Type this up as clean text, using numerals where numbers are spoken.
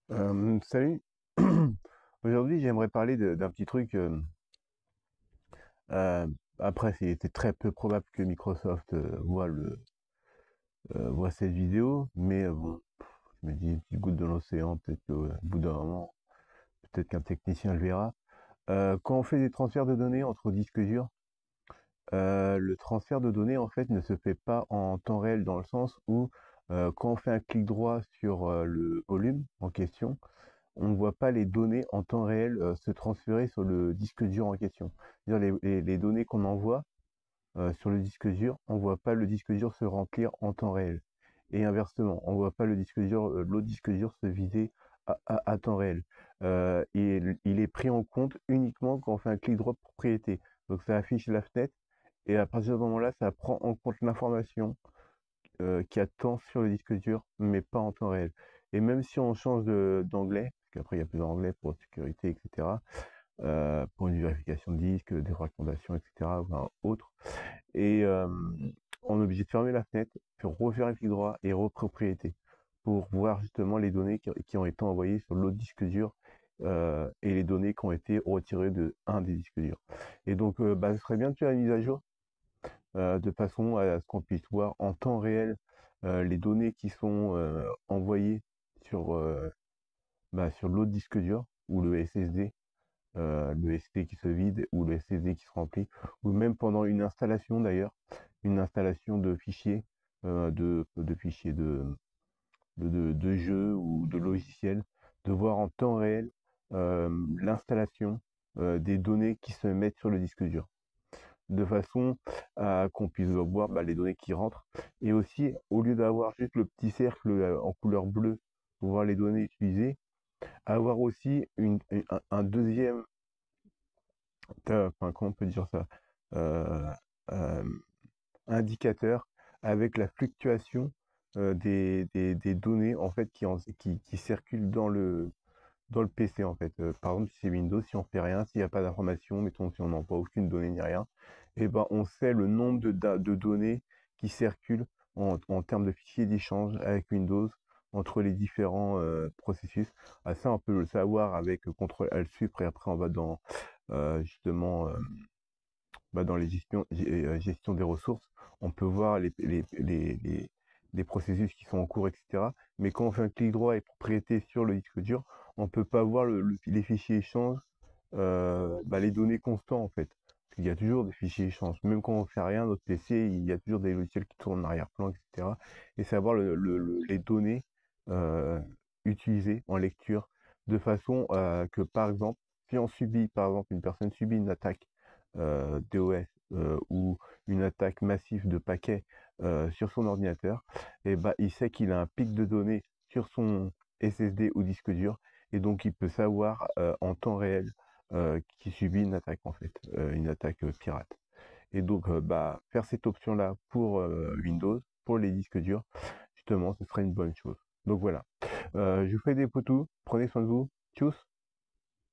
Salut. Aujourd'hui, j'aimerais parler d'un petit truc. Euh, Après, c'est très peu probable que Microsoft voit cette vidéo, mais bon, je me dis une petite goutte de l'océan, peut-être qu'au bout d'un moment, peut-être qu'un technicien le verra. Quand on fait des transferts de données entre disques durs, le transfert de données en fait ne se fait pas en temps réel dans le sens où quand on fait un clic droit sur le volume en question, on ne voit pas les données en temps réel se transférer sur le disque dur en question. C'est-à-dire les données qu'on envoie sur le disque dur, on ne voit pas le disque dur se remplir en temps réel. Et inversement, on ne voit pas le disque dur, l'autre disque dur se vider à temps réel. Et il est pris en compte uniquement quand on fait un clic droit propriété. Donc ça affiche la fenêtre et à partir de ce moment-là, ça prend en compte l'information qui attend sur le disque dur, mais pas en temps réel. Et même si on change d'anglais, parce qu'après il y a plusieurs anglais pour sécurité, etc., pour une vérification de disque, des recommandations, etc., enfin, autres, et on est obligé de fermer la fenêtre, puis refaire un clic droit et repropriété pour voir justement les données qui ont été envoyées sur l'autre disque dur et les données qui ont été retirées de un des disques durs. Et donc, bah, ce serait bien de faire une mise à jour de façon à ce qu'on puisse voir en temps réel les données qui sont envoyées sur, sur l'autre disque dur ou le SSD qui se vide ou le SSD qui se remplit, ou même pendant une installation d'ailleurs, une installation de fichiers, de fichiers de jeux ou de logiciels, de voir en temps réel l'installation des données qui se mettent sur le disque dur de façon à qu'on puisse voir bah, les données qui rentrent. Et aussi, au lieu d'avoir juste le petit cercle en couleur bleue pour voir les données utilisées, avoir aussi un deuxième, enfin, comment on peut dire ça, euh, euh, indicateur avec la fluctuation des données en fait qui circulent dans le PC en fait. Par exemple, si c'est Windows, si on fait rien, s'il n'y a pas d'information, mettons si on n'envoie aucune donnée ni rien, et ben on sait le nombre de données qui circulent en termes de fichiers d'échange avec Windows entre les différents processus. Ah, ça, on peut le savoir avec CTRL Alt Sup et après on va dans justement dans les gestion des ressources, on peut voir les processus qui sont en cours, etc. Mais quand on fait un clic droit et propriété sur le disque dur, on ne peut pas voir les fichiers échange, les données constants en fait. Il y a toujours des fichiers échange. Même quand on ne fait rien, notre PC, il y a toujours des logiciels qui tournent en arrière-plan, etc. Et savoir les données euh, utilisées en lecture de façon que, par exemple, si on subit, par exemple, une personne subit une attaque DOS ou une attaque massive de paquets sur son ordinateur, et bah, il sait qu'il a un pic de données sur son SSD ou disque dur, et donc il peut savoir en temps réel qu'il subit une attaque en fait, une attaque pirate. Et donc bah, faire cette option-là pour Windows, pour les disques durs, justement, ce serait une bonne chose. Donc voilà. Je vous fais des poutous, prenez soin de vous. Tchuss.